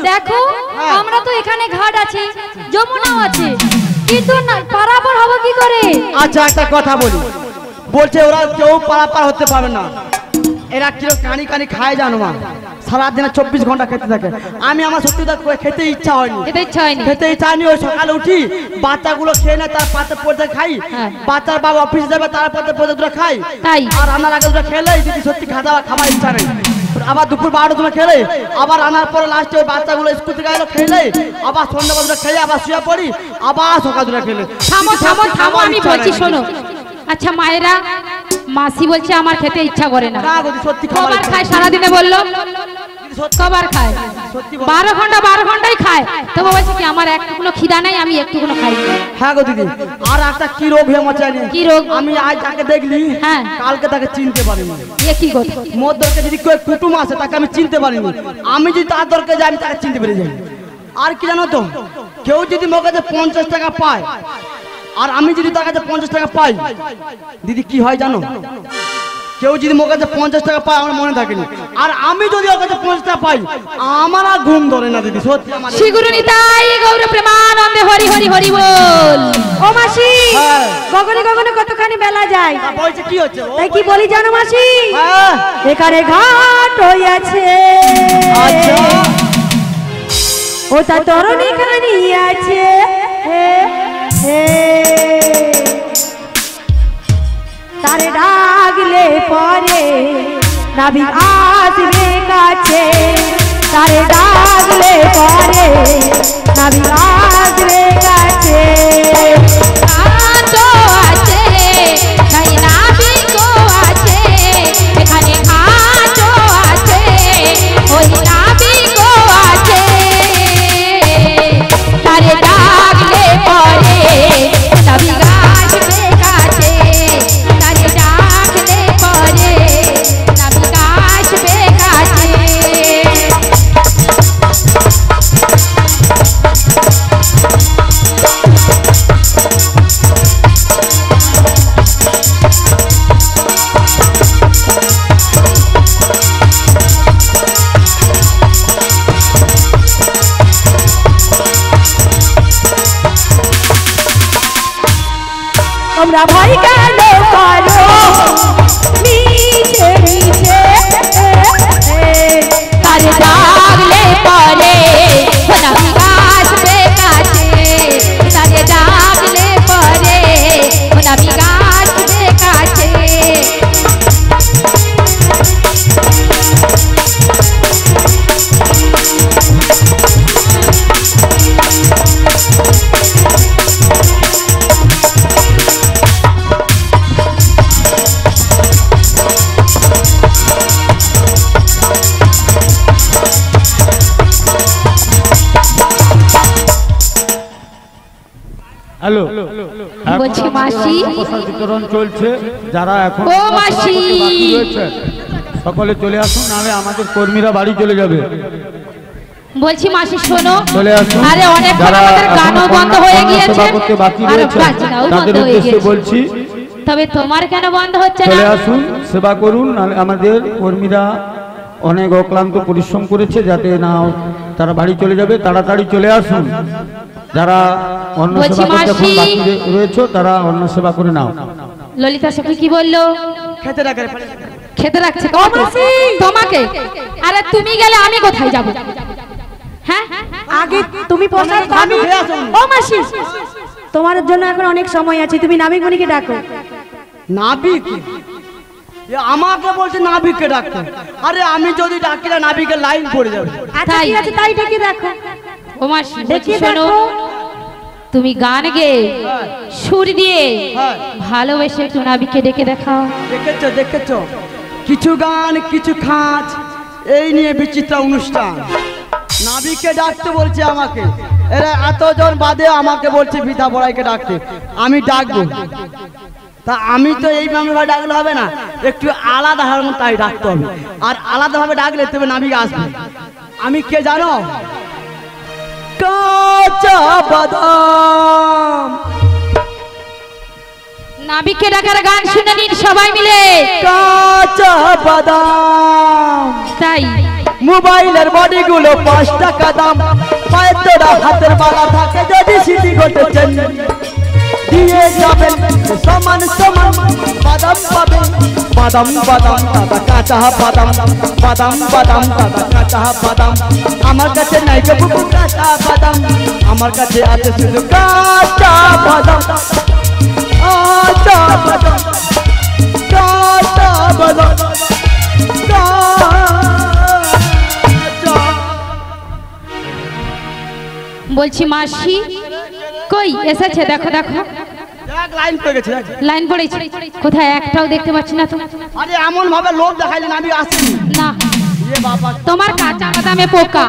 দেখো আমরা তো এখানে ঘাট আছে, যমুনাও আছে, কিন্তু না পারাপার হবে কি করে? আচ্ছা একটা কথা বলি, বলছে ওরা কেউ পারাপার হতে পারবে না। এরা কিরো কানি কানি খায় জানো মা, সারাদিনে 24 ঘন্টা খেতে থাকে। আমি আমার সত্যি খেতে ইচ্ছা হয়নি, খেতে ইচ্ছা হয়নি। ওই সকালে উঠি বাচ্চাগুলো খেয়ে নেয়, তার পাতে পড়তে খাই, বাচ্চার বাবা অফিস যাবে তার পাতে পড়তে দুটো খাই, আর রান্নার আগে দুটো খেলে যদি সত্যি খাবার ইচ্ছা নেই। আবার দুপুর 12টার সময় খেলে, আবার রান্নার পরে লাস্টে ওই বাচ্চাগুলো স্কুল থেকে এলো খেলে, আবার সন্ধ্যাবেলা দুটো খেয়ে আবার শুয়ে পড়ি, আবার সকাল দুটো খেলে। থামো থামো থামো, আমি বলছি শোনো। আচ্ছা মায়েরা, মাসি বলছে আমার খেতে ইচ্ছা করে না। সত্যি খাবার খায় সারাদিনে, বললো খাবার খায় 12 ঘন্টাই খায়, তবে বলছে কি আমার একটুকুনো খিদা নাই, আমি একটুকুনো খাই। হ্যাঁ গো দিদি, আর একটা কি রোগ হয়ে মচায়নি। কি রোগ? আমি আজ তাকে দেখলি, হ্যাঁ কালকে তাকে চিনতে পারিনি। এ কি কথা? মোর দরকার যদি কেউ কুটুম আসে তাকে আমি চিনতে পারিনি, আমি যদি তার দরকার যাই আমি তাকে চিনতে পেরে যাই। আর কি জানো তো, কেউ যদি মোর কাছে 50 টাকা পায় আর আমি যদি তার কাছে 50 টাকা পাই, দিদি কি হয় জানো? কেউ যদি মোর কাছে 50 টাকা পায় আমার মনে থাকেনি, আর আমি যদি ওর কাছে 50 টাকা পাই আমার আর ঘুম ধরে না দিদি, সত্যি। শ্রী গুরু নিতাই গৌর প্রেমানন্দে হরি হরি হরি বল। ও মাসি, গগনে গগনে কতখানি বেলা যায়, বলছে কি হচ্ছে তাই কি বলি জানো মাসি? এখানে ঘাট হইয়াছে, আচ্ছা ওটা তরুণী খানি আছে, তারে ডাকলে পরে নাবিক আসবে কাছে, তারে ডাকলে পরে নাবিক আসবে কাছে। ঘাটও আছে তাই নাবিকও আছে, এখানে ঘাটও আছে ওই নাবিকও আছে, তারে ডাকলে পরে নাবিক আসবে কাছে, তারে ডাকলে পরে নাবিক আসবে কাছে। তোমরা ভয় কেন করো নিচে নিচে, তারে ডাকলে পরে নাবিক আসবে কাছে, তারে ডাকলে পরে নাবিক আসবে কাছে। হ্যালো, বলছি মাসি বিতরণ চলছে, যারা এখন ও মাসি রয়েছে সকলে চলে আসুন, নাহলে আমাদের কর্মীরা বাড়ি চলে যাবে। বলছি মাসি শোনো, চলে আসুন। আরে অনেক আমাদের গানও বন্ধ হয়ে গিয়েছে, বাকি রয়েছে তাদের উদ্দেশ্যে বলছি, তবে তোমার কেন বন্ধ হচ্ছে না? চলে আসুন, সেবা করুন, নাহলে আমাদের কর্মীরা অনেক অক্লান্ত পরিশ্রম করেছে, যাতে না তারা বাড়ি চলে যাবে। তাড়াতাড়ি চলে আসুন, যারা অন্য সেবা করতে এখন বাকি রয়েছে তারা অন্য সেবা করে নাও। ললিতা সখী কি বললো? খেতে রাখে, খেতে রাখছে তোমাকে? আরে তুমি গেলে আমি কোথায় যাব? হ্যাঁ আগে তুমি প্রসাদ খাবি। ও মাসি, তোমার জন্য এখন অনেক সময় আছে, তুমি নাবিক মনিকে ডাকো। নাবিক? আমাকে বলছে নাবিককে ডাকতে? আরে আমি যদি ডাকি না নাবিকের লাইন পড়ে যাবে। আচ্ছা ঠিক আছে, তাই ডেকে দেখো। ও মাসি দেখি শোনো, তুমি গান গেয়ে সুর দিয়ে ভালোবেসে একটু নাবিককে ডেকে দেখাও। দেখেছো দেখেছো, কিছু গান কিছু খাঁচ, এই নিয়ে বিচিত্র অনুষ্ঠান। নাবিককে ডাকতে বলছে আমাকে, এরা এতজন বাদে আমাকে বলছে বিধা বড়াইকে ডাকতে, আমি ডাকবো। তা আমি তো এইভাবে ডাকলে হবে না, একটু আলাদা ধরনের তাই ডাকতে হবে, আর আলাদাভাবে ডাকলে তবে নাবিক আসবে। আমি কে জানো? কাঁচা বাদাম। নাবিকের ডাকার গান শুনে নিন সবাই মিলে। কাঁচা বাদাম তাই মোবাইলের বডি গুলো 5 টাকা দাম, পায়ের তোরা হাতের বালা থাকে যদি সিটি ঘটেছেন দিয়ে যাবেন সমান সমান বাদাম পাবেন। বাদাম বাদাম দাদা কাঁচা বাদাম, বাদাম বাদাম দাদা কাঁচা বাদাম। আমার কাছে নাই গো বুবু কাঁচা বাদাম, আমার কাছে আছে শুধু কাঁচা বাদাম। কাঁচা বাদাম, কাঁচা বাদাম, বলছি মাসি কই এসেছে? দেখো দেখো লাইন পড়ে গেছে। লাইন পড়েছে কোথায়? একটাও দেখতে পাচ্ছি না তো। আরে এমন ভাবে লোক দেখাইলেন আমি আসিনি না। এ বাবা, তোমার কাঁচা বাদামে পোকা।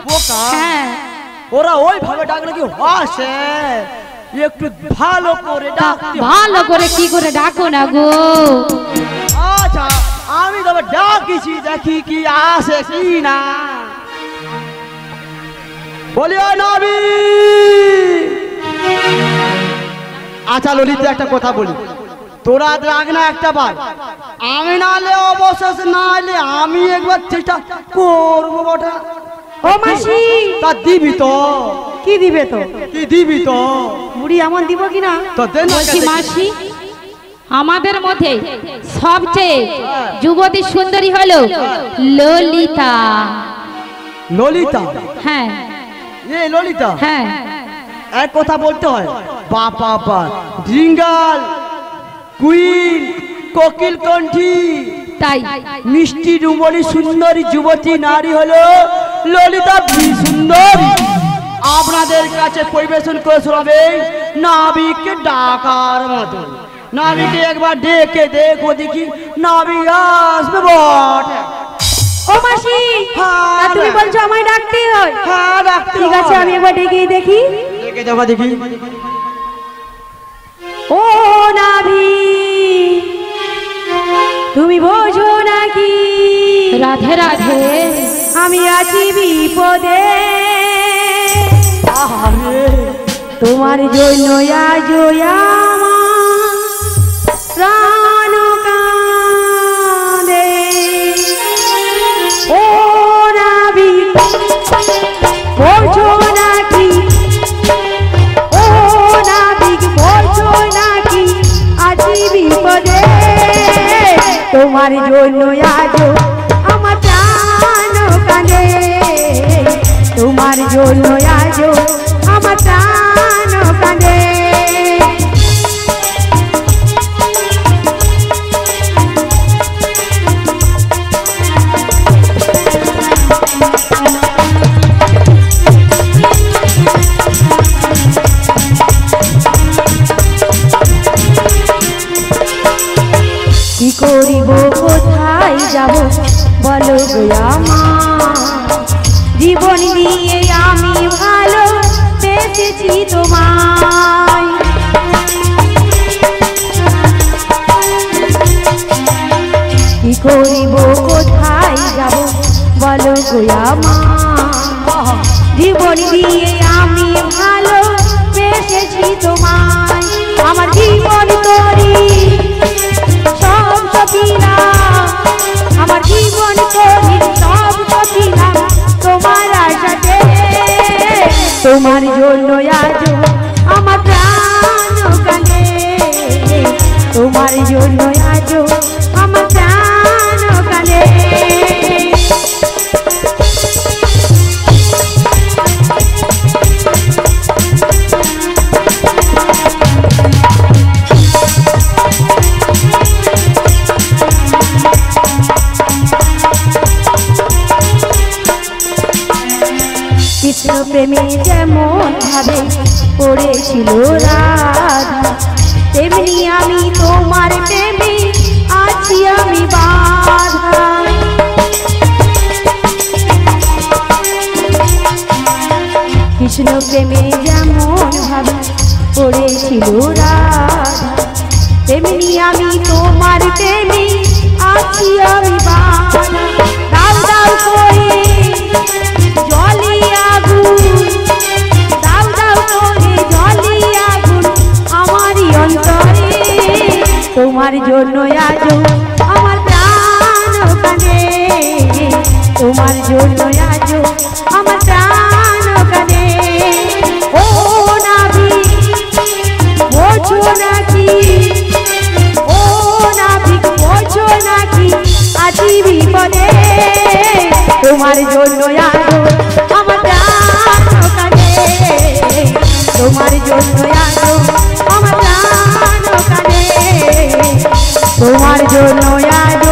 পোকা? হ্যাঁ। ওরা ওই ভাবে ডাকলে কি হাসে? একটু ভালো করে ডাকতে। ভালো করে কি করে ডাকো না গো? আচ্ছা আমি তবে ডাকিছি, দেখি কি আসে কি না। বলিও নবী। আচ্ছা ললিত একটা কথা বলি, তোরা রাগ না একটা বার, আমি নালে অবশেষ না হলে আমি একবার চেষ্টা করবো বটা। ও মাসি তা দিবি তো? কি দিবে তো? কি দিবি তো? মুড়ি এমন দিব কিনা? তো দেন না। বলছি মাসি আমাদের মধ্যে সবচেয়ে যুবতী সুন্দরী হলো ললিতা। ললিতা? হ্যাঁ। এ ললিতা? হ্যাঁ। এক কথা বলতে হয়, বাপা বা ড্রিঙ্গাল কুইন কোকিল কণ্ঠী তাই মিষ্টি রুমলি সুন্দরী যুবতী নারী হলো ললিতা সুন্দরী। আপনাদের কাছে পরিবেশন করে শোনাবে নাবিককে ডাকার মতো। নাবিকে একবার ডেকে দেখো দেখি নাবিক আসবে বটে। ও মাসি হ্যাঁ, তুমি বলছো আমায় ডাকতে হয়? হ্যাঁ ডাকতে ঠিক আছে আমি একবার ডেকে দেখি। ডেকে যাবা দেখি। ও নাভি তুমি বোঝো নাকি রাধে রাধে আমি আছি বিপদে, তোমার জন্য আজ আমার প্রাণ কাঁদে। ও নাভি বোঝো নাকি, ও নাবিক বোঝো নাকি আছি বিপদে, তোমার জন্য আজ আমার প্রাণ কাঁদে, তোমার জন্য আজ আমার প্রাণ কাঁদে। কি করিব কোথায় যাব বলো গো আমার, জীবন নিয়ে আমি ভালো বেঁচেছি তোমায়। কি করিব কোথায় যাব বলো গো আমার, জীবন দিয়ে আমি ভালো বেঁচেছি তোমায়। আমার জীবন তরি সব সপিনা, আমার জীবন তরি সব সপিনা তোমার আশাতে, তোমার জন্য আজ আমার প্রাণ কাঁদে, তোমার জন্য আজ আমার প্রাণ কাঁদে। কৃষ্ণ প্রেমে যেমন ভাবে পড়েছিল রাধা, তেমনি আমি তোমার প্রেমে আছি আমি বাধা। কৃষ্ণ প্রেমে যেমন ভাবে পড়েছিল রাধা, তেমনি আমি তোমার প্রেমে আছি আমি বাধা। দাও দাও করে জলি আগুন, দাও দাও করে জলি আগুন আমারই অন্তরে, তোমার জন্য আজ আমার প্রাণ কাঁদে। ও নাবিক বোঝো নাকি, ও নাবিক বোঝো নাকি আছি বিপদে, তোমার জন্য আজ আমার প্রাণ কাঁদে, তোমার জন্য আজ আমার প্রাণ কাঁদে, তোমার জন্য আজ